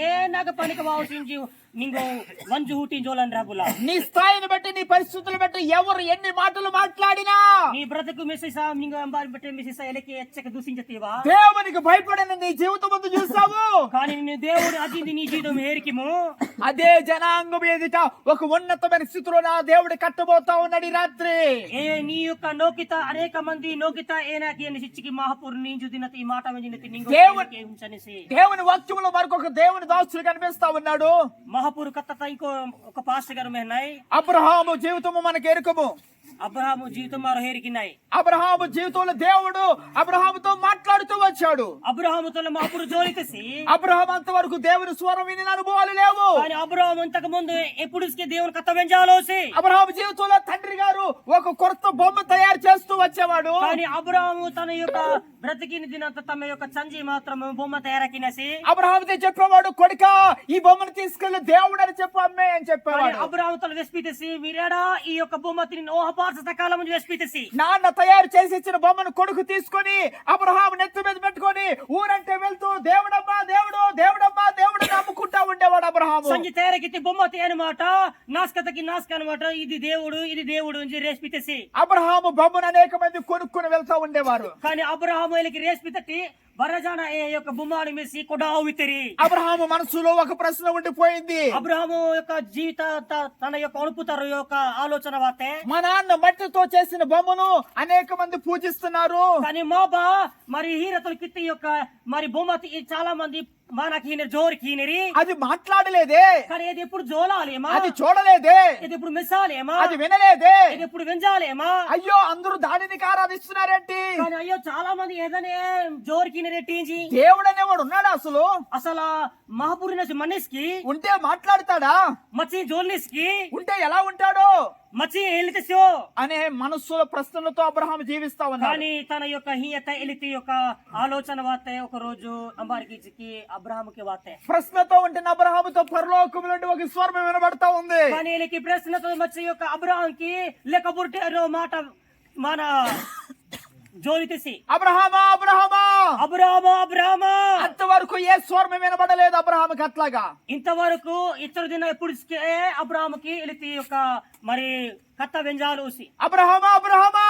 B: ఏ నాగ పనికి వాసించి నింగో వంజు హూటి జోలన్ రాబులా
A: నీ స్థాయిని బట్టి నీ పరిస్థితులు బట్టి ఎవరు ఎన్ని మాటలు మాట్లాడినా
B: నీ బ్రతుకు మెసేసా నింగో అంబారి బట్టి మెసేసా ఎలకి ఎచ్చక దూషించతీవా
A: దేవునికి భయపడిన నీ జీవితం ముందు చూస్తావు.
B: కానీ నీ దేవుడు అజింది నీ జీవితం హేరికిము
A: అదే జనాంగం ఎదుట ఒక ఉన్నతమైన స్థితిలో నా దేవుడు కట్టబోతా ఉన్నాడు ఈ రాత్రి.
B: ఏ నీ యొక్క నోకిత అనేక మంది నోకిత ఏనాకి అని శిక్షకి మహాపూర్ నీ జుదినత ఈ మాట వినినతి నింగో దేవుని వాక్యములో మరొక దేవుని దాసులు కనిపిస్తా ఉన్నాడు. మహాపూర్ కథ ఇంకో ఒక పాస్టర్ గారు మేన్నాయి
A: అబ్రహాము జీవితము మనకు ఎరుకము.
B: అబ్రహాము జీవితం మారు హేరికినాయి.
A: అబ్రహాము జీవితంలో దేవుడు అబ్రహాముతో మాట్లాడుతూ వచ్చాడు.
B: అబ్రహాముతో మహాపూర్ జోలికేసి
A: అబ్రహాం అంతవరకు దేవుని స్వరం విని అనుభవాలు లేవు.
B: కానీ అబ్రహాం ఇంతకు ముందు ఎప్పుడు దేవుని కథ వెంజాలోసి
A: అబ్రహాం జీవితంలో తండ్రి గారు ఒక కొత్త బొమ్మ తయారు చేస్తూ వచ్చేవాడు.
B: కానీ అబ్రహాము తన యొక్క బ్రతికిన దినంత తమ యొక్క చంజి మాత్రం బొమ్మ తయారకినేసి
A: అబ్రహాముతో చెప్పేవాడు, కొడుక ఈ బొమ్మను తీసుకెళ్లి దేవుడు అని చెప్పు అమ్మే అని చెప్పేవాడు.
B: అబ్రహాము తన వెస్పితేసి మీరేడా ఈ యొక్క బొమ్మ తిని ఓహపార్స కాలం వెస్పితేసి
A: నాన్న తయారు చేసి ఇచ్చిన బొమ్మను కొడుకు తీసుకొని అబ్రహాము నెత్తి మీద పెట్టుకొని ఊరంటే వెళ్తూ దేవుడమ్మా దేవుడు దేవుడమ్మా దేవుడు నమ్ముకుంటా ఉండేవాడు అబ్రహాము.
B: సంజి తయారకితే బొమ్మ అనమాట నాస్కతకి నాస్క అనమాట ఇది దేవుడు అని రేస్పితేసి
A: అబ్రహాము బొమ్మను అనేక మంది కొనుక్కుని వెళ్తా ఉండేవారు.
B: కానీ అబ్రహాము రేస్పి తట్టి బరజాన ఏ యొక్క బొమ్మను మెసి కొడావు వితరి
A: అబ్రహాము మనసులో ఒక ప్రశ్న ఉండిపోయింది.
B: అబ్రహాము యొక్క జీవిత తన యొక్క అణుపుతారు యొక్క ఆలోచన వాతే
A: మా నాన్న మట్టితో చేసిన బొమ్మను అనేక మంది పూజిస్తున్నారు.
B: కానీ మాబా మరి హీరతుల కిత్తి యొక్క మరి బొమ్మ చాలా మంది మనకి జోరు కీనరి
A: అది మాట్లాడలేదే,
B: కానీ ఇది ఎప్పుడు జోలాలేమా,
A: అది చూడలేదే,
B: ఇది ఎప్పుడు మెసాలేమా,
A: అది వినలేదే,
B: ఇది ఎప్పుడు వెంజాలేమా.
A: అయ్యో అందరూ దానిని ఆరాధిస్తున్నారేంటి?
B: కానీ అయ్యో చాలా మంది ఏదనే జోరు కీనరెట్టించి
A: దేవుడు అనేవాడు ఉన్నాడు అసలు?
B: అసలు మహాపురిన మనిషికి
A: ఉంటే మాట్లాడతాడా?
B: మచ్చి జోల్నిస్కి
A: ఉంటే ఎలా ఉంటాడో
B: మచ్చి ఎలితేసో
A: అనే మనస్సుల ప్రశ్నలతో అబ్రహాం జీవిస్తా ఉన్నాడు.
B: కానీ తన యొక్క హీయత ఎలితి యొక్క ఆలోచన వాతే ఒక రోజు అంబారికి అబ్రహాముకి వాతే
A: ప్రశ్నతో ఉంటున్న అబ్రహాముతో పరలోకం నుండి ఒక స్వరం వినబడతా ఉంది.
B: కానీ వీళ్ళకి ప్రశ్నతో మచ్చి యొక్క అబ్రహాంకి లేకపోతే మాట మన జోలితేసి
A: అబ్రహామా అబ్రహామా
B: అబ్రహామా అబ్రహామా
A: అంతవరకు ఏ స్వరం వినబడలేదు అబ్రహాముకి. అట్లాగా
B: ఇంతవరకు ఇతరు దిన ఎప్పుడు అబ్రహాముకి వెళితే యొక్క మరి కథ వెంజాలోసి
A: అబ్రహామా అబ్రహామా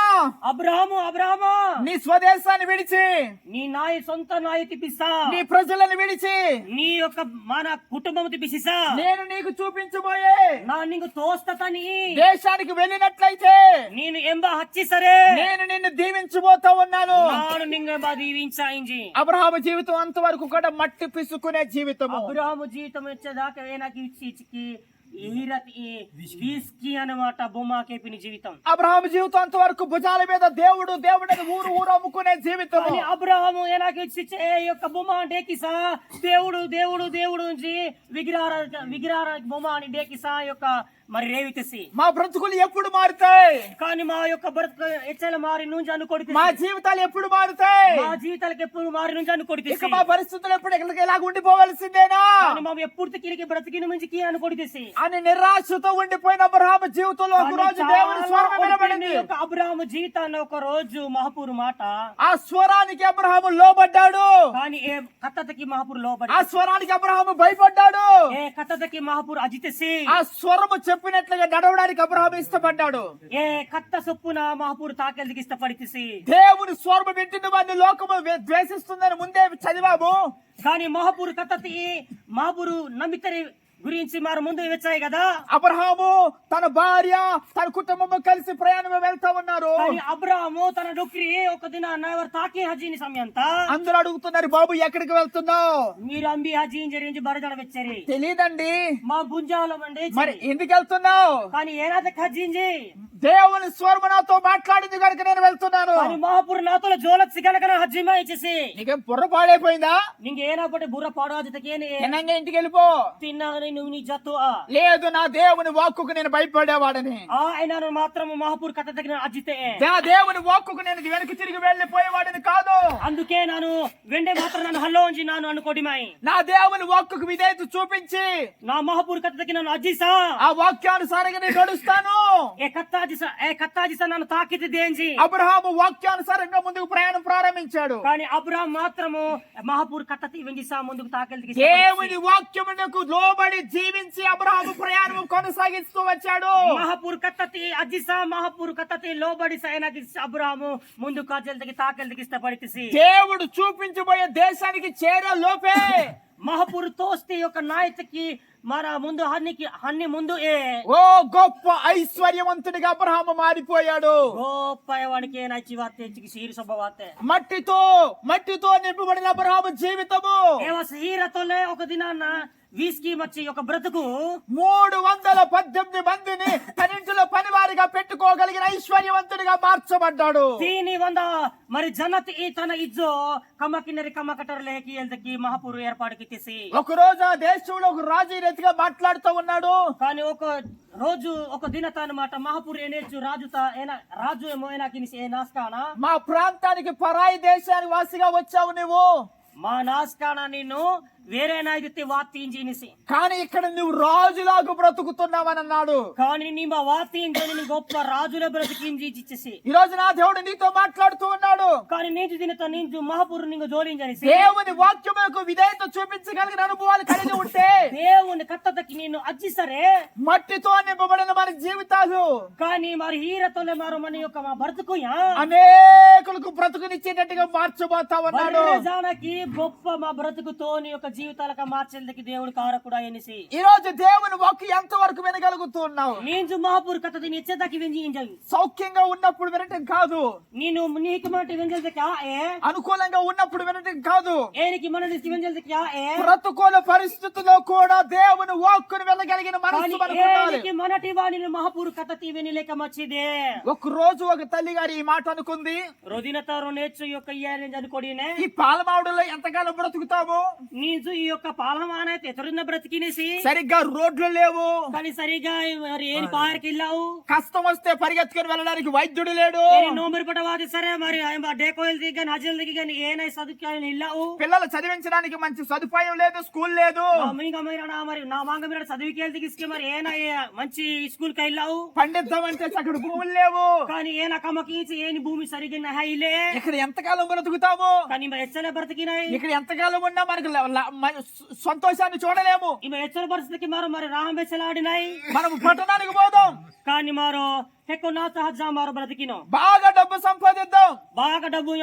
B: అబ్రహాము
A: నీ స్వదేశాన్ని విడిచి
B: నీ సొంత నాయి తిప్పిస్తా,
A: నీ ప్రజలను విడిచి
B: నీ యొక్క మన కుటుంబం తిప్పిస్తా,
A: నేను నీకు చూపించబోయే
B: నీకు తోస్తని
A: దేశానికి వెళ్ళినట్లయితే
B: నేను వచ్చి సరే
A: నేను నిన్ను దీవించబోతా ఉన్నాను.
B: నాను నింగ దీవించాయించి.
A: అబ్రహాము జీవితం అంతవరకు కూడా మట్టి పిసుకునే జీవితము.
B: అబ్రహాము జీవితం వచ్చేదాకా ఏనాకి ఇచ్చి అన్నమాట బొమ్మకేపిన జీవితం.
A: అబ్రహాము జీవితం అంతవరకు భుజాల మీద దేవుడు దేవుడని ఊరు ఊరు అమ్ముకునే జీవితం.
B: అబ్రహాము ఏనాకి ఇచ్చి యొక్క బొమ్మ డేకిసా దేవుడు దేవుడు దేవుడు నుంచి విగ్రహార బొమ్మ అని డేకిసా యొక్క మరి రేవితసి.
A: మా బ్రతుకులు ఎప్పుడు మారుతాయి?
B: కానీ మా యొక్క బ్రతుకు ఎచ్చల మారి నుంచి అనుకోడి.
A: మా జీవితాలు ఎప్పుడు మారుతాయి?
B: మా జీవితాలకు ఎప్పుడు మారి నుంచి అనుకోడి.
A: ఇక మా పరిస్థితులు ఎప్పుడు ఎలాగ ఉండిపోవలసిందేనా?
B: మేము ఎప్పుడు తిరిగి బ్రతికిన నుంచి అనుకోడి
A: అని నిరాశతో ఉండిపోయిన అబ్రహాము జీవితంలో ఒక రోజు దేవుని స్వరం వినబడింది.
B: అబ్రహాము జీవితాన్ని ఒక రోజు మహాపూర్ మాట,
A: ఆ స్వరానికి అబ్రహాము లోబడ్డాడు.
B: కానీ ఏ కథకి మహాపూర్ లోబడి,
A: ఆ స్వరానికి అబ్రహాము భయపడ్డాడు.
B: ఏ కథకి మహాపూర్ అజితసి,
A: ఆ స్వరము చెప్పినట్లుగా నడవడానికి అబ్రహాము ఇష్టపడ్డాడు.
B: ఏ కథ సొప్పున మహాపూర్ తాకెళ్ళకి ఇష్టపడితేసి
A: దేవుని స్వరము వింటున్న వారిని లోకము ద్వేషిస్తుందని ముందే చదివాము.
B: కానీ మహాపూర్ కథకి మహాపూరు నమ్మితరి గురించి మరి ముందు వచ్చాయి కదా.
A: అబ్రహాము తన భార్య తన కుటుంబం కలిసి ప్రయాణం వెళ్తా ఉన్నారు.
B: అబ్రహాము తన డొక్రి ఒక దిన తాకి హజీని సమయంతా
A: అందరూ అడుగుతున్నారు, బాబు ఎక్కడికి వెళ్తున్నావు?
B: మీరు అంబి హజీ జరిగి బరదడ వచ్చారు.
A: తెలీదండి.
B: మా గుంజాలం అండి.
A: మరి ఎందుకు వెళ్తున్నావు?
B: కానీ ఏనాది హజీంజి
A: దేవుని స్వరము నాతో మాట్లాడింది కనుక నేను వెళ్తున్నాను.
B: మహాపూర్ నాతో జోలచ్చి కనుక హజ్జిమా ఇచ్చేసి
A: నీకేం బుర్ర పాడైపోయిందా?
B: నీకు ఏనాపటి బుర్ర పాడవచ్చుకేని
A: ఇంటికి వెళ్ళిపో.
B: తిన్నాను నువ్వు నీ జత్తు
A: లేదు, నా దేవుని వాక్కుకు నేను భయపడేవాడని.
B: ఆయన మాత్రం మహాపూర్ కథ దగ్గర అజ్జితే
A: నా దేవుని వాక్కుకు నేను వెనక్కి తిరిగి వెళ్ళిపోయేవాడని కాదు.
B: అందుకే నాను వెండే మాత్రం నన్ను హల్లో ఉంచి నాను అనుకోడిమాయి.
A: నా దేవుని వాక్కుకు విధేయత చూపించి
B: నా మహాపూర్ కథ దగ్గర నన్ను అజ్జిసా
A: ఆ వాక్యానుసారంగా నేను నడుస్తాను.
B: కత్తాజిసా నన్ను తాకితి దేంచి
A: అబ్రహాము వాక్యానుసారంగా ముందుకు ప్రయాణం ప్రారంభించాడు.
B: కానీ అబ్రహాం మాత్రము మహాపూర్ కత్తతి వెంగిసా ముందుకు తాకెళ్ళి
A: దేవుని వాక్యమునకు లోబడి జీవించి అబ్రహాము ప్రయాణం కొనసాగిస్తూ వచ్చాడు.
B: మహాపూర్ కత్తతి అజిసా మహాపూర్ కత్తతి లోబడి సైనాకి అబ్రహాము ముందు కాజెల్కి తాకెళ్ళకి ఇష్టపడిసి
A: దేవుడు చూపించబోయే దేశానికి చేరే లోపే
B: మహాపూర్ తోస్తే యొక్క నాయకుకి మన ముందు హన్ని ముందు
A: ఓ గొప్ప ఐశ్వర్యవంతుడిగా అబ్రహాము మారిపోయాడు.
B: గొప్పవానికి సీరి స్వభావతే
A: మట్టితో నింపబడిన అబ్రహాము జీవితము
B: సీరతోలే ఒక దినాన్న వీస్కి వచ్చి ఒక బ్రతుకు
A: 318 మందిని తన ఇంటిలో పనివారిగా పెట్టుకోగలిగిన ఐశ్వర్యవంతుడిగా మార్చబడ్డాడు.
B: దీని వంద మరి జనత్ తన ఇజ్జో కమ్మకిన్నరి కమ్మకటర్ లేకి ఎల్దకి మహాపూర్ ఏర్పాటుకి తీసి
A: ఒక రోజు ఆ దేశంలో ఒక రాజు రీతిగా మాట్లాడుతూ ఉన్నాడు.
B: కానీ ఒక రోజు ఒక దినత అనమాట మహాపూర్ ఏనేచ్చు రాజు ఏమో నాస్కానా
A: మా ప్రాంతానికి పరాయి దేశానికి వాసిగా వచ్చావు నువ్వు.
B: మా నాస్కానా నిన్ను వేరే నాయకుతే వార్తించి
A: కానీ ఇక్కడ నువ్వు రాజులాగా బ్రతుకుతున్నావని అన్నాడు.
B: కానీ నీ మా వార్తించి గొప్ప రాజుల బ్రతికించి ఇచ్చేసి
A: ఈ రోజు నా దేవుడు నీతో మాట్లాడుతూ ఉన్నాడు.
B: కానీ నీచు దినతో నీచు మహాపూర్ నీకు జోడించని
A: దేవుని వాక్యములకు విధేయత చూపించగలిగిన అనుభవాలు కలిగి ఉంటే
B: దేవుని కత్తకి నేను అజ్జిసరే
A: మట్టితో నింపబడిన మన జీవితాలు
B: కానీ మరి హీరతోనే మారు మన యొక్క మా బ్రతుకు
A: అనేకులకు బ్రతుకునిచ్చేటట్టుగా మార్చబోతా ఉన్నాడు.
B: జానకి గొప్ప మా బ్రతుకుతో నీ యొక్క జీవితాలకు మార్చేందుకు దేవుడు కారకుడా అనేసి
A: ఈ రోజు దేవుని వాక్యం ఎంత వరకు వినగలుగుతూ ఉన్నావు?
B: నేను మహాపూర్ కథ ఇచ్చేదాకి వెంజించాలి.
A: సౌఖ్యంగా ఉన్నప్పుడు వినటం కాదు,
B: నేను నీకు మాట వెంజల్దకి
A: అనుకూలంగా ఉన్నప్పుడు వినటం కాదు,
B: ఏనికి మన వెంజల్దకి
A: ప్రతికూల పరిస్థితుల్లో కూడా దేవుని వాక్కును వినగలిగిన మనసు మనకు ఉండాలి.
B: మనటి వాణిని మహాపూర్ కథ వినలేక మచ్చిదే.
A: ఒక రోజు ఒక తల్లి గారి ఈ మాట అనుకుంది,
B: రొదినతారో నేర్చు యొక్క అనుకోడినే
A: ఈ పాలమావుడులో ఎంతకాలం బ్రతుకుతాము?
B: నీజు ఈ యొక్క పాలమాన ఎదురున్న బ్రతికినేసి
A: సరిగ్గా రోడ్లు లేవు,
B: కానీ సరిగా మరి ఏం పార్కి వెళ్ళావు,
A: కష్టం వస్తే పరిగెత్తుకుని వెళ్ళడానికి వైద్యుడు లేడు,
B: నోమరి పటవాది సరే మరి డేకోయల్ దిగి కానీ అజల్ దిగి కానీ ఏనై సదుపాయం వెళ్ళావు,
A: పిల్లలు చదివించడానికి మంచి సదుపాయం లేదు, స్కూల్ లేదు,
B: మరి నా మాంగ మీరు చదివికి దిగిస్తే మరి ఏనై మంచి స్కూల్ కి వెళ్ళావు,
A: పండిద్దామంటే అక్కడ భూములు లేవు,
B: కానీ ఏన కమ్మకి ఏని భూమి సరిగ్గా హైలే,
A: ఇక్కడ ఎంతకాలం బ్రతుకుతాము?
B: కానీ ఎచ్చలే బ్రతికినాయి,
A: ఇక్కడ ఎంతకాలం ఉన్నా మనకు సంతోషాన్ని చూడలేము.
B: ఈ ఎచ్చల పరిస్థితికి మరి రాంబెచ్చలాడినాయి.
A: మనం పట్టణానికి పోదాం,
B: కానీ మారో ఎక్కువ నా సహజ మారో బ్రతికిన
A: బాగా డబ్బు సంపాదిద్దాం,
B: బాగా డబ్బు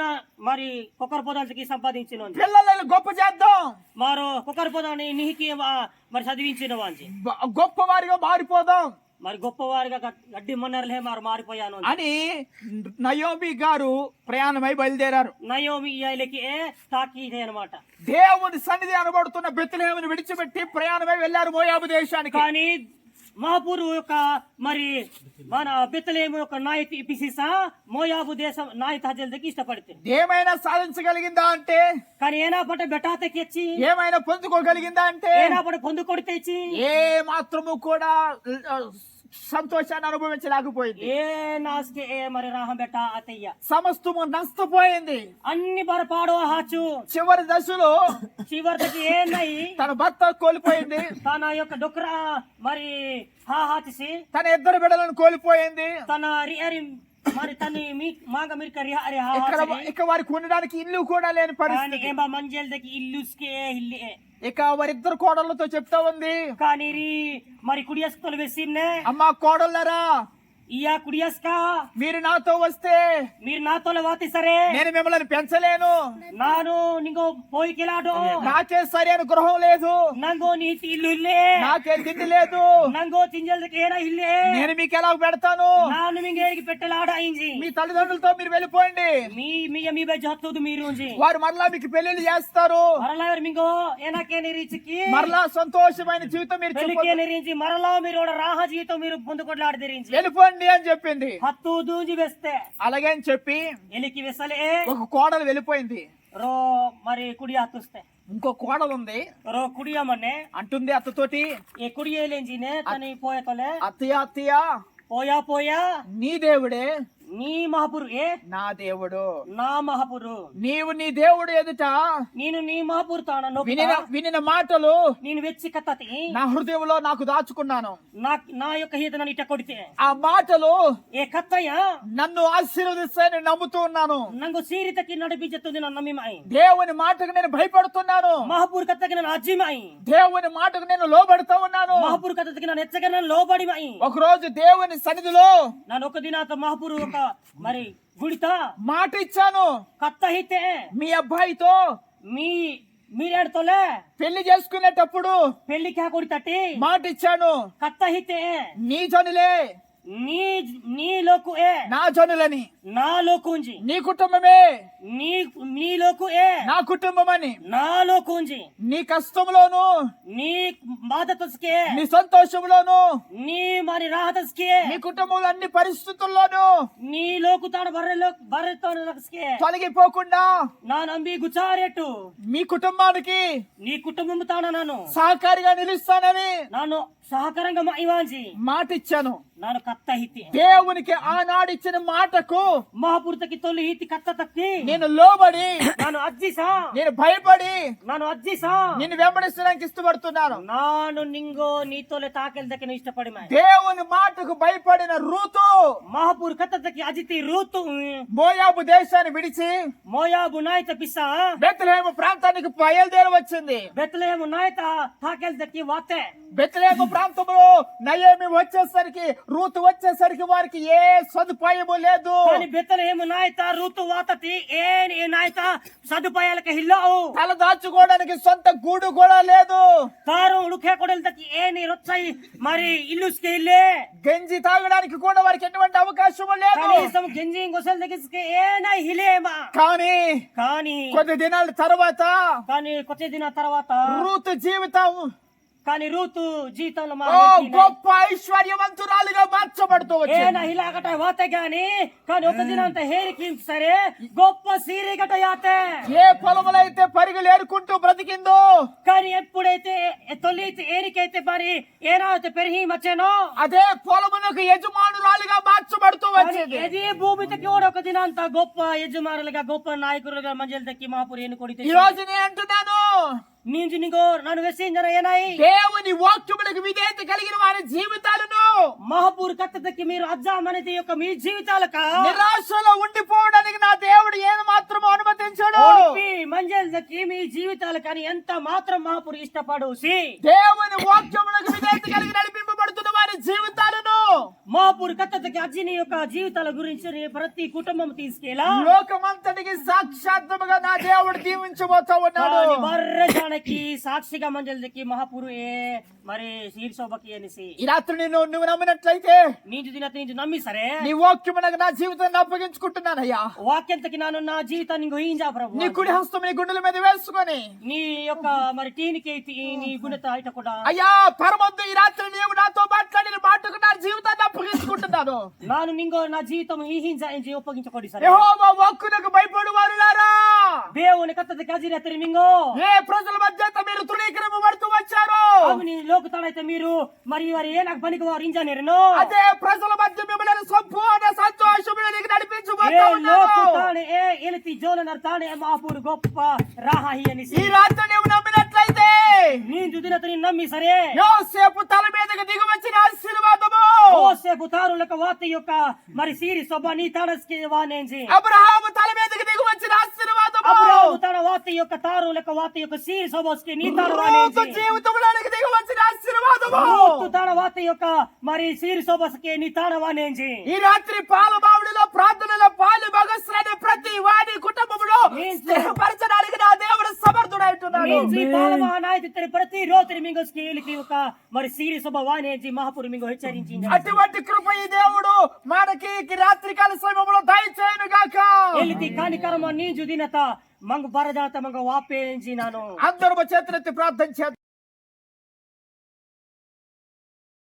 B: మరి కుక్కర పొదాలకి సంపాదించిన
A: పిల్లలను గొప్ప చేద్దాం,
B: మారో కుక్కర పొదాన్ని నీకి మరి చదివించిన వాంచి
A: గొప్ప వారిగా మారిపోదాం.
B: మరి గొప్పవారిగా గడ్డి మొన్నరలే మారిపోయాను
A: అని నయోమి గారు ప్రయాణమై బయలుదేరారు.
B: నయోమి ఇయాలకి తాకి ఇదే అనమాట.
A: దేవుని సన్నిధి అనబడుతున్న బెత్లెహేమును విడిచిపెట్టి ప్రయాణమై వెళ్లారు మోయాబు దేశానికి.
B: కానీ మహాపూరు యొక్క మరి మన బెత్లెహేము యొక్క నాయతి పిసిసా మోయాబు దేశం నాయత హజల్దకి ఇష్టపడితే
A: ఏమైనా సాధించగలిగిందా అంటే,
B: కానీ ఏనా పట్ట బెటాతకి వచ్చి
A: ఏమైనా పొందుకోగలిగిందా అంటే,
B: ఏనా పట్ట పొందుకొడి తెచ్చి
A: ఏ మాత్రము కూడా సంతోషాన్ని అనుభవించలేకపోయింది.
B: ఏ నాస్కి ఏ మరి రాహం బెట్ట అతయ్య
A: సమస్తము నష్టపోయింది.
B: అన్ని బరపాడో హాచు
A: చివరి దశలో
B: చివరికి ఏనై
A: తన భర్త కోల్పోయింది,
B: తన యొక్క డొక్రా మరి హాహాచిసి
A: తన ఇద్దరు బిడ్డలను కోల్పోయింది.
B: తన రిహరి మరి తన మాగ మీరు రిహరి
A: ఇక వారికి ఉండడానికి ఇల్లు కూడా లేని పరిస్థితి.
B: ఏమా మంజల్దకి ఇల్లుస్కే ఇల్లే
A: ఇక వారిద్దరు కోడళ్లతో చెప్తా ఉంది.
B: కానీ మరి కుడియస్కలు వేసినే
A: అమ్మా కోడళ్ళరా,
B: ఇయా కుడియస్కా
A: మీరు నాతో వస్తే
B: మీరు నాతో వాతి సరే
A: నేను మిమ్మల్ని పెంచలేను.
B: నాను నింగో పోయికెలాడో
A: నాకే సరైన గృహం లేదు,
B: నంగో నీతి ఇల్లు ఇల్లే
A: నాకే తిండి లేదు,
B: నంగో చింజల్దకి ఏనా ఇల్లే
A: నేను మీకు ఎలా పెడతాను?
B: నాను మింగేరికి పెట్టలాడ అయింది.
A: మీ తల్లిదండ్రులతో మీరు వెళ్ళిపోండి,
B: మీ జొత్తదు మీరు
A: వారు మరలా మీకు పెళ్లిళ్ళు చేస్తారు,
B: మరలా మింగో ఏనాకే నిరీచికి
A: మరలా సంతోషమైన జీవితం మీరు
B: పెళ్లికే నిరించి మరలా మీరు రాహ జీవితం మీరు పొందుకొట్లాడి తెరించి
A: వెళ్ళిపోండి అని చెప్పింది.
B: హత్తు దూంజి వేస్తే
A: అలాగే అని చెప్పి
B: ఎలికి వెసలే
A: ఒక కోడలు వెళ్ళిపోయింది.
B: రో మరి కుడి హత్తుస్తే
A: ఇంకో కోడలు ఉంది,
B: రో కుడియమనే
A: అంటుంది అత్తతోటి,
B: ఏ కుడియేలేంజినే తని పోయతోలే
A: అత్తయ్య అత్తయ్య
B: పోయా పోయా
A: నీ దేవుడే
B: నీ మహాపురు ఏ
A: నా దేవుడు,
B: నా మహాపురు
A: నీవు నీ దేవుడు ఎదుట
B: నేను నీ మహాపురు తాను
A: వినిన మాటలు
B: నేను వెచ్చి కత్తతి
A: నా హృదయంలో నాకు దాచుకున్నాను.
B: నా యొక్క హీత నన్ను ఇట కొడితే
A: ఆ మాటలు
B: ఏ కత్తయ్య
A: నన్ను ఆశీర్వదిస్తాయని నమ్ముతూ ఉన్నాను.
B: నంగు సీరితకి నడిపించుతుంది నన్ను నమ్మిమాయి.
A: దేవుని మాటకు నేను భయపడుతున్నాను,
B: మహాపూర్ కత్తకి నన్ను అజ్జిమాయి.
A: దేవుని మాటకు నేను లోబడుతూ ఉన్నాను.
B: మహాపూర్ కత్తకి నన్ను ఎచ్చగా నన్ను లోబడిమాయి.
A: ఒక రోజు దేవుని సన్నిధిలో
B: నన్ను ఒక దినాత మహాపూర్ ఒక మరి గుడితా
A: మాట ఇచ్చాను,
B: కత్త అయితే
A: మీ అబ్బాయితో
B: మీరేడుతోలే
A: పెళ్లి చేసుకునేటప్పుడు
B: పెళ్లికి కొడి తట్టి
A: మాట ఇచ్చాను,
B: కత్త అయితే
A: నీ జనులే
B: నీ లోకు ఏ
A: నా జనులని,
B: నా లోకుంజి
A: నీ కుటుంబమే
B: నీ లోకు ఏ
A: నా కుటుంబం అని,
B: నా లోకుంజి
A: నీ కష్టంలోను
B: నీ బాధతస్కే
A: నీ సంతోషంలోను
B: నీ మరి రాహతస్కే
A: నీ కుటుంబంలో అన్ని పరిస్థితుల్లోనూ
B: నీ లోకు తాను బర్రెతో
A: తొలగిపోకుండా
B: నా నంబి గుచారెట్టు
A: మీ కుటుంబానికి
B: నీ కుటుంబం తాను నన్ను
A: సహకారిగా నిలుస్తానని
B: నన్ను సహకారంగా ఇవ్వాలి
A: మాట ఇచ్చాను.
B: ನಾನು ಕತ್ತ ಹಿತಿ
A: దేవునికి ఆనాడు ఇచ్చిన మాటకు
B: మహాపురుతకి తొలి ಹಿತಿ కత్త తక్కి
A: నేను లోబడి
B: ನಾನು అజ్జిసా
A: నేను భయపడి
B: ನಾನು అజ్జిసా
A: నిన్ను వెంబడిస్తానికి ఇష్టపడుతున్నాను.
B: ನಾನು ನಿಂಗೋ ನೀತೋಲೆ ತಾಕೆಲ್ದಕ್ಕೆ ಇಷ್ಟಪಡಿ
A: దేవుని మాటకు భయపడిన రూతు
B: మహాపూర్ కత్తకి అజితి రూతు
A: మోయాబు దేశాన్ని విడిచి
B: మోయాబు నాయత పిస్సా
A: బెత్లెహేము ప్రాంతానికి బయలుదేరి వచ్చింది.
B: బెత్లెహేము నాయత తాకెల్దకి వాతే
A: బెత్లెహేము ప్రాంతంలో నయోమి వచ్చేసరికి రూతు వచ్చేసరికి వారికి ఏ సదుపాయము లేదు.
B: కానీ బెత్లెహేము నాయత రూతు వాతతి ఏ నాయత సదుపాయాలకి హిల్లావు
A: తల దాచుకోవడానికి సొంత గూడు కూడా లేదు.
B: తారు ఉడుకే కొడలకి ఏని రొచ్చాయి మరి ఇల్లుస్కి ఇల్లే
A: గంజి తాగడానికి కూడా వారికి ఎటువంటి అవకాశం లేదు.
B: కనీసం గంజి గొసల దగ్గరికి ఏనా హిలేమా కానీ
A: కొద్ది దినాల తర్వాత
B: కొద్ది దిన తర్వాత
A: రూతు జీవితం
B: కానీ రూతు జీవితంలో
A: గొప్ప ఐశ్వర్యవంతురాలుగా మార్చబడుతూ
B: వచ్చింది. ఇలాగట వాతే కానీ ఒక దినంత హేరికి సరే గొప్ప సీరిగట యాతే
A: ఏ పొలములైతే పరుగులు ఏరుకుంటూ బ్రతికిందో
B: కానీ ఎప్పుడైతే తొలి ఏరికైతే మరి ఏనాయితే పెరిగి వచ్చానో
A: అదే పొలమునకు యజమానురాలుగా మార్చబడుతూ వచ్చింది.
B: ఇది భూమికి కూడా ఒక దినంత గొప్ప యజమానులుగా గొప్ప నాయకులుగా మంజలు దక్కి మహాపురు ఏను కొడితే
A: ఈ రోజు నేను అంటున్నాను
B: నన్ను వెసింజన ఏనాయి
A: దేవుని వాక్యములకు విధేయత కలిగిన వారి జీవితాలను
B: మహాపూర్ కత్తకి మీరు అజ్జామనేది యొక్క మీ జీవితాలక
A: నిరాశలో ఉండిపోవడానికి నా దేవుడు ఏది మాత్రం అనుమతించాడు.
B: మంజల్ దక్కి మీ జీవితాలు కానీ ఎంత మాత్రం మహాపూర్ ఇష్టపడు
A: దేవుని వాక్యములకు విధేయత కలిగి నడిపింపబడుతున్న వారి జీవితాలను
B: మహాపూర్ కత్తకి అజ్జిని యొక్క జీవితాల గురించి ప్రతి కుటుంబం తీసుకెళ్ళా
A: లోకమంతటికి సాక్షాత్ముగా నా దేవుడు దీవించబోతా ఉన్నాడు.
B: సాక్షిగా మంజల్ దక్కి మహాపురు మరి సీరి శోభకి అనేసి
A: ఈ రాత్రి నువ్వు నమ్మినట్లయితే
B: నీంజు దిన నీంజు నమ్మి సరే
A: నీ వాక్యమునకు నా జీవితాన్ని అప్పగించుకుంటున్నానయ్యా.
B: వాక్యంతకి నాను నా జీవితాన్ని గ్రహించా ప్రభు.
A: నీ కుడి హస్తం నీ గుండెల మీద వేసుకొని
B: నీ యొక్క మరి టీనికి నీ గుణత ఇట కూడా
A: అయ్యా పరమందు ఈ రాత్రి నీవు నాతో మాట్లాడిన మాటకు నా జీవితాన్ని అప్పగించుకుంటున్నాను.
B: ನಾನು ನಿಂಗೋ ನಾ ಜೀವಿತ ಹಿಂಜ ಒಪ್ಪగించకొడి సరే.
A: యెహోవా వాక్కునకు భయపడు వారులారా,
B: దేవుని కత్తది కజిరతరి మింగో
A: ఏ ప్రజల మధ్య మీరు తృణీకరింపబడుతూ వచ్చారు,
B: అవుని లోకుతాడైతే మీరు మరి వారు ఏ నాకు పనికి వారు ఇంజనీర్ను
A: అదే ప్రజల మధ్య మిమ్మల్ని సంపూర్ణ సంతోషములోనికి
B: ఏ
A: నడిపించబోతున్నారు.
B: లోకుతాడే ఏ ఎలితి జోలనర్ తాడే మాపూరు గొప్ప రాహి అనేసి
A: ఈ రాత్రి నీవు నమ్మినట్లయితే
B: నేను దుదినతని నమ్మి సరే
A: యోసేపు తల మీదకి దిగి వచ్చిన ఆశీర్వాదము,
B: యోసేపు తారులకు వాతి యొక్క మరి సిరి సొబ నీ తాడస్కి వానేంజి
A: అబ్రహాము తల మీదకి దిగి వచ్చిన ఆశీర్వాదము,
B: అబ్రాము తన వాతి యొక్క తారులకు వాతి యొక్క సిరి సొబస్కి నీ తాడు
A: రూతు
B: వానేంజి
A: జీవితంలోనికి దిగి వచ్చిన ఆశీర్వాదము,
B: రూతు తన వాతి యొక్క మరి సిరి సొబస్కి నీ తాడు వానేంజి
A: ఈ రాత్రి పాలబావుడిలో ప్రార్థనలో పాలు భాగస్వామి ప్రతి వాడి కుటుంబంలో స్థిరపరచడానికి నా దేవుడు సమర్థుడైతున్నాడు.
B: ನೀಂಜಿ ಪಾಲಮಹಾನಾಯತಿತ್ತರೆ ಪ್ರತಿ ರೋತರಿ ಮಿಂಗೋ ಸ್ಕೇಲಿకి ఒక మరి సిరి సొబ వానేంజి మహాపురు మింగో హెచ్చరించింది.
A: అటువంటి కృప ఈ దేవుడు మనకి ఈ రాత్రికాల సమయంలో దయచేయును గాక.
B: ఎలితి కానికరమ నీంజు దినత మంగ బరదాత మంగ వాపేంజి నాను
A: అందరూ చేతులెత్తి ప్రార్థన చేద్దాం.